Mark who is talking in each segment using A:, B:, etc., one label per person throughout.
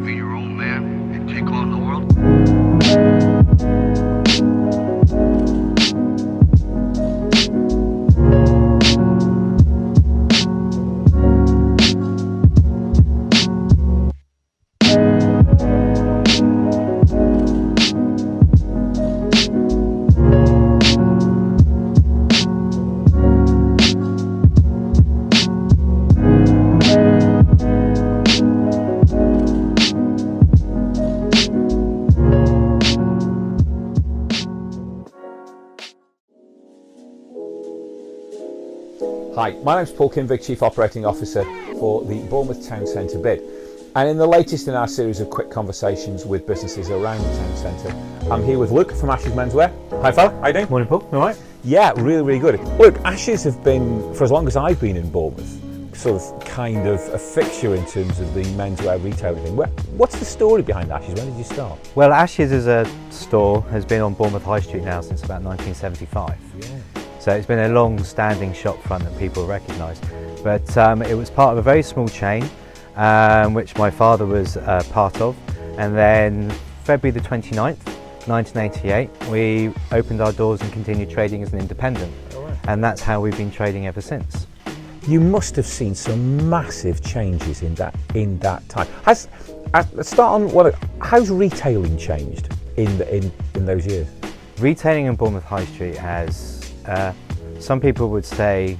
A: be your own man and take on the world?
B: Hi, my name's Paul Kinvig, Chief Operating Officer for the Bournemouth Town Centre BID. And in the latest in our series of quick conversations with businesses around the town centre, I'm here with Luke from Ashes Menswear. Hi fella, how you doing?
C: Morning Paul, all right?
B: Yeah, really good. Look, Ashes have been, for as long as I've been in Bournemouth, sort of kind of a fixture in terms of the menswear retailing thing. What's the story behind Ashes? When did you start?
C: Well, Ashes as a store has been on Bournemouth High Street now since about 1975.
B: Yeah.
C: So it's been a long-standing shop front that people recognise. But it was part of a very small chain, which my father was part of. And then February the 29th, 1988, we opened our doors and continued trading as an independent.
B: Oh, right.
C: And that's how we've been trading ever since.
B: You must have seen some massive changes in that time. Let's start on how's retailing changed in those years?
C: Retailing in Bournemouth High Street has, some people would say,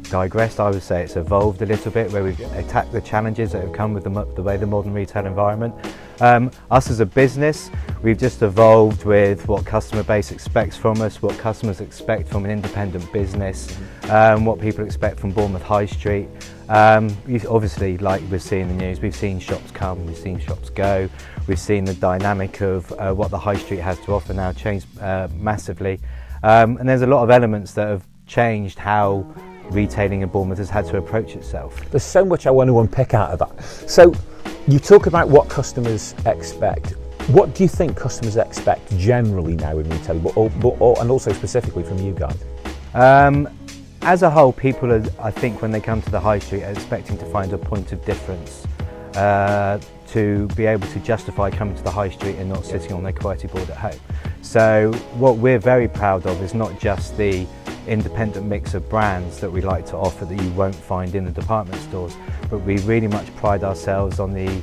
C: digressed. I would say it's evolved a little bit, where we've attacked the challenges that have come with the way the modern retail environment. Us as a business, we've just evolved with what customer base expects from us, what customers expect from an independent business, what people expect from Bournemouth High Street. Obviously, like we're seeing in the news, we've seen shops come, we've seen shops go, we've seen the dynamic of what the High Street has to offer now change massively. And there's a lot of elements that have changed how retailing in Bournemouth has had to approach itself.
B: There's so much I want to unpick out of that. So you talk about what customers expect. What do you think customers expect generally now in retailing, and also specifically from you guys?
C: As a whole, people are, I think, when they come to the High Street, are expecting to find a point of difference, to be able to justify coming to the High Street and not sitting on their quality board at home. So what we're very proud of is not just the independent mix of brands that we like to offer that you won't find in the department stores, but we really much pride ourselves on the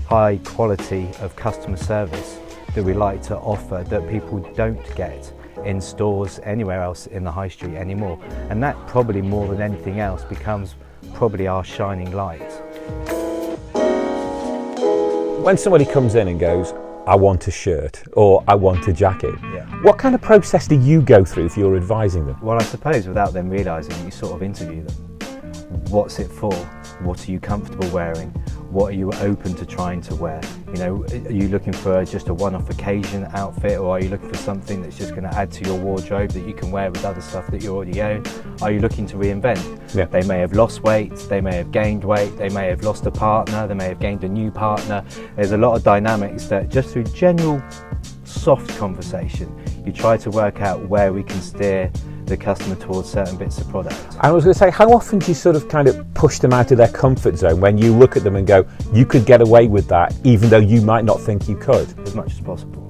C: high quality of customer service that we like to offer that people don't get in stores anywhere else in the High Street anymore. And that probably more than anything else becomes probably our shining light.
B: When somebody comes in and goes, I want a shirt or I want a jacket,
C: Yeah.
B: what kind of process do you go through if you're advising them?
C: Well, I suppose without them realising, you sort of interview them. What's it for? What are you comfortable wearing? What are you open to trying to wear? You know, are you looking for just a one-off occasion outfit, or are you looking for something that's just going to add to your wardrobe that you can wear with other stuff that you already own? Are you looking to reinvent?
B: Yeah.
C: They may have lost weight, they may have gained weight, they may have lost a partner, they may have gained a new partner. There's a lot of dynamics that just through general soft conversation, you try to work out where we can steer the customer towards certain bits of product.
B: I was going to say, how often do you sort of kind of push them out of their comfort zone when you look at them and go, you could get away with that even though you might not think you could?
C: As much as possible.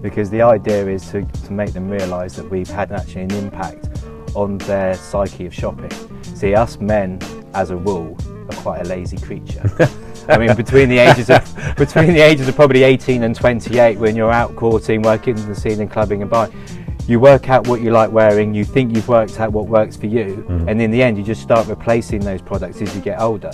C: Because the idea is to make them realise that we've had actually an impact on their psyche of shopping. See, us men, as a rule, are quite a lazy creature. I mean, between the ages of probably 18 and 28, when you're out courting, working in the scene and clubbing and buying, you work out what you like wearing, you think you've worked out what works for you, and in the end you just start replacing those products as you get older.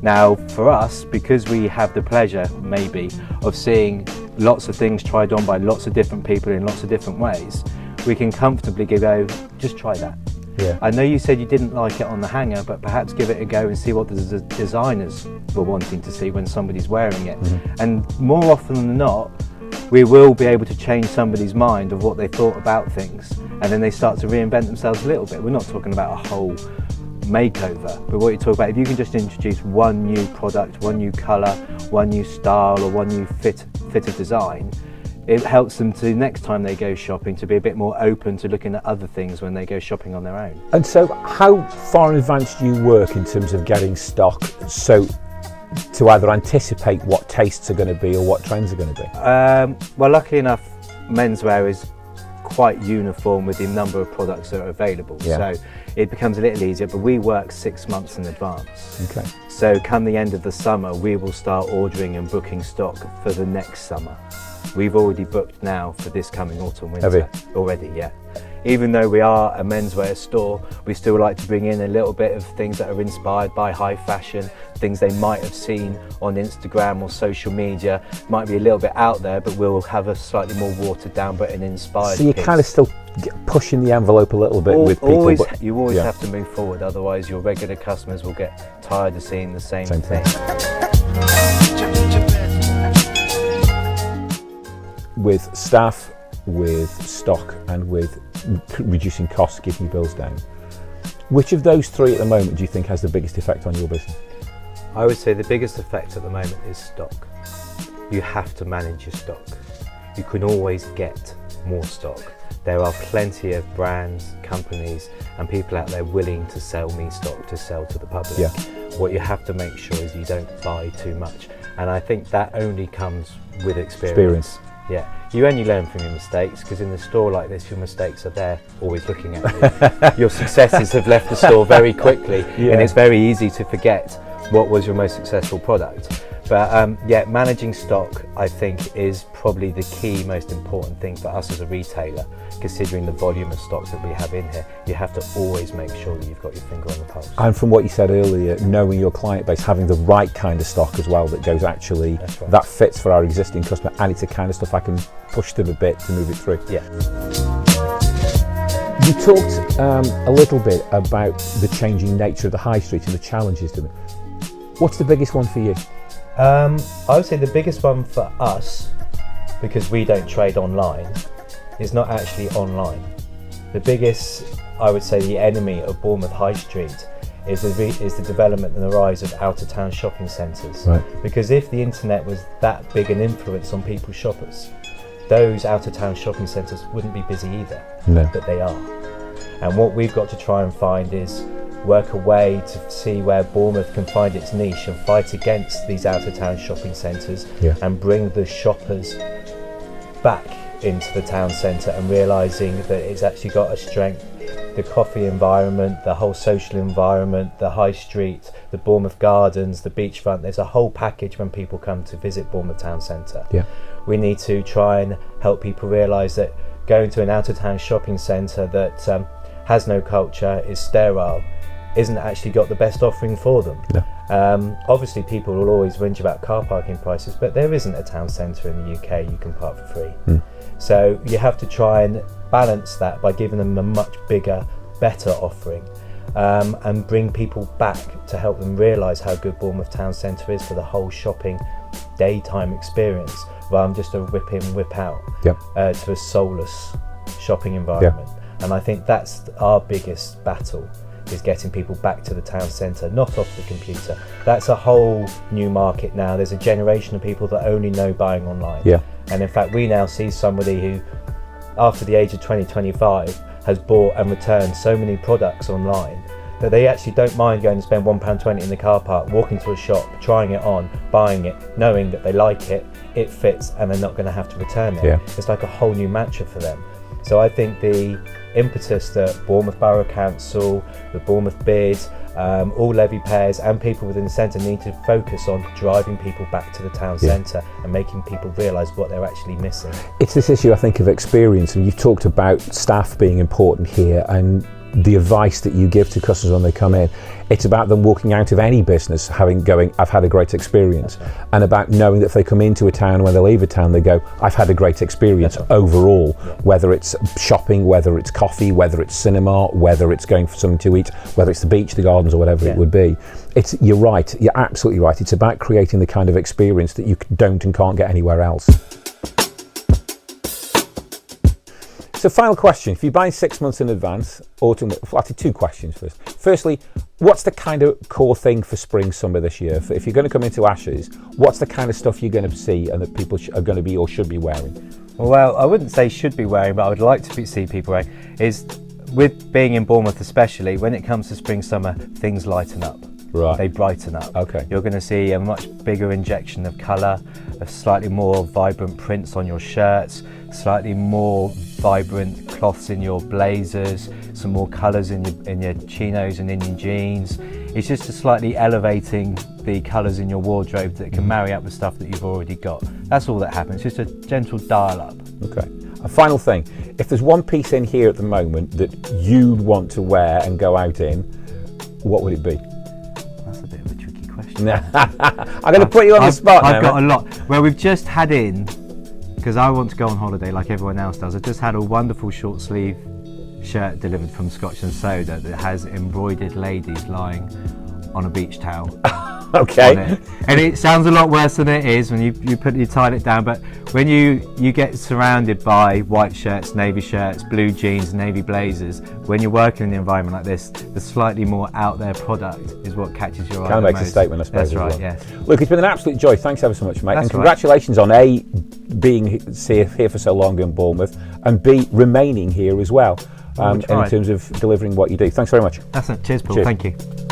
C: Now for us, because we have the pleasure maybe of seeing lots of things tried on by lots of different people in lots of different ways, we can comfortably go, just try that.
B: Yeah.
C: I know you said you didn't like it on the hanger, but perhaps give it a go and see what the designers were wanting to see when somebody's wearing it. And more often than not, we will be able to change somebody's mind of what they thought about things, and then they start to reinvent themselves a little bit. We're not talking about a whole makeover, but what you talk about, if you can just introduce one new product, one new colour, one new style, or one new fit of design, it helps them to, next time they go shopping, to be a bit more open to looking at other things when they go shopping on their own.
B: And so how far in advance do you work in terms of getting stock so to either anticipate what tastes are going to be or what trends are going to be?
C: Well, luckily enough, menswear is quite uniform with the number of products that are available, so it becomes a little easier, but we work 6 months in advance.
B: Okay.
C: So come the end of the summer, we will start ordering and booking stock for the next summer. We've already booked now for this coming autumn winter.
B: Have you?
C: Already, yeah. Even though we are a menswear store, we still like to bring in a little bit of things that are inspired by high fashion, things they might have seen on Instagram or social media. Might be a little bit out there, but we'll have a slightly more watered down but an inspired
B: So you're
C: piece.
B: kind of still pushing the envelope a little bit with people.
C: You always have to move forward, otherwise your regular customers will get tired of seeing the same thing.
B: With staff, with stock, and with reducing costs, keeping bills down, which of those three at the moment do you think has the biggest effect on your business?
C: I would say the biggest effect at the moment is stock. You have to manage your stock. You can always get more stock. There are plenty of brands, companies and people out there willing to sell me stock to sell to the public.
B: Yeah.
C: What you have to make sure is you don't buy too much, and I think that only comes with experience. Yeah, you only learn from your mistakes, because in a store like this, your mistakes are there, always looking at you. Your successes have left the store very quickly, and it's very easy to forget what was your most successful product. But yeah, managing stock, I think, is probably the key, most important thing for us as a retailer. Considering the volume of stocks that we have in here, you have to always make sure that you've got your finger on the pulse.
B: And from what you said earlier, knowing your client base, having the right kind of stock as well that goes actually, that fits for our existing customer, and it's the kind of stuff I can push them a bit to move it through.
C: Yeah.
B: You talked a little bit about the changing nature of the high street and the challenges to it. What's the biggest one for you?
C: I would say the biggest one for us, because we don't trade online, is not actually online. The biggest, I would say, the enemy of Bournemouth High Street is the development and the rise of out-of-town shopping centres.
B: Right.
C: Because if the internet was that big an influence on people's shoppers, those out-of-town shopping centres wouldn't be busy either.
B: No.
C: But they are. And what we've got to try and find is work a way to see where Bournemouth can find its niche and fight against these out-of-town shopping centres, and bring the shoppers back into the town centre, and realising that it's actually got a strength. The coffee environment, the whole social environment, the high street, the Bournemouth Gardens, the beachfront, there's a whole package when people come to visit Bournemouth Town Centre.
B: Yeah.
C: We need to try and help people realise that going to an out-of-town shopping centre that has no culture, is sterile, isn't actually got the best offering for them.
B: No.
C: Obviously people will always whinge about car parking prices, but there isn't a town centre in the UK you can park for free. So you have to try and balance that by giving them a much bigger, better offering, and bring people back to help them realise how good Bournemouth Town Centre is for the whole shopping daytime experience, rather than just a whip in, whip out to a soulless shopping environment. And I think that's our biggest battle, is getting people back to the town centre, not off the computer. That's a whole new market now. There's a generation of people that only know buying online. And in fact, we now see somebody who, after the age of 20-25, has bought and returned so many products online that they actually don't mind going to spend £1.20 in the car park, walking to a shop, trying it on, buying it, knowing that they like it, it fits, and they're not going to have to return it. It's like a whole new mantra for them. So I think the impetus that Bournemouth Borough Council, the Bournemouth BID, all levy payers and people within the centre need to focus on driving people back to the town centre and making people realise what they're actually missing.
B: It's this issue, I think, of experience, and you've talked about staff being important here, and the advice that you give to customers when they come in. It's about them walking out of any business going, I've had a great experience, and about knowing that if they come into a town, when they leave a town, they go, I've had a great experience overall, whether it's shopping, whether it's coffee, whether it's cinema, whether it's going for something to eat, whether it's the beach, the gardens, or whatever it would be. You're right, you're absolutely right. It's about creating the kind of experience that you don't and can't get anywhere else. So final question, if you buy 6 months in advance, autumn, actually two questions first. Firstly, what's the kind of core thing for spring, summer this year? If you're going to come into Ashes, what's the kind of stuff you're going to see and that people are going to be or should be wearing?
C: Well, I wouldn't say should be wearing, but I would like to see people wearing, is with being in Bournemouth especially, when it comes to spring, summer, things lighten up.
B: Right.
C: They brighten up.
B: Okay.
C: You're going to see a much bigger injection of colour, a slightly more vibrant prints on your shirts, slightly more vibrant cloths in your blazers, some more colours in your chinos and in your jeans. It's just slightly elevating the colours in your wardrobe that can marry up with stuff that you've already got. That's all that happens, just a gentle dial up.
B: Okay. A final thing, if there's one piece in here at the moment that you'd want to wear and go out in, what would it be?
C: That's a bit of a tricky question.
B: I'm going to put you on the spot now.
C: I've got a lot. Well, we've just had in, because I want to go on holiday like everyone else does, I've just had a wonderful short sleeve shirt delivered from Scotch and Soda that has embroidered ladies lying on a beach towel.
B: Okay.
C: And it sounds a lot worse than it is when you tie it down, but when you get surrounded by white shirts, navy shirts, blue jeans, navy blazers, when you're working in an environment like this, the slightly more out there product is what catches your eye.
B: Kind of makes a statement, I suppose.
C: That's right,
B: well.
C: yes.
B: Look, it's been an absolute joy. Thanks ever so much, mate.
C: That's
B: and congratulations on A, being here for so long in Bournemouth, and B, remaining here as well, in terms of delivering what you do. Thanks very much.
C: That's it. Cheers, Paul.
B: Cheers.
C: Thank you.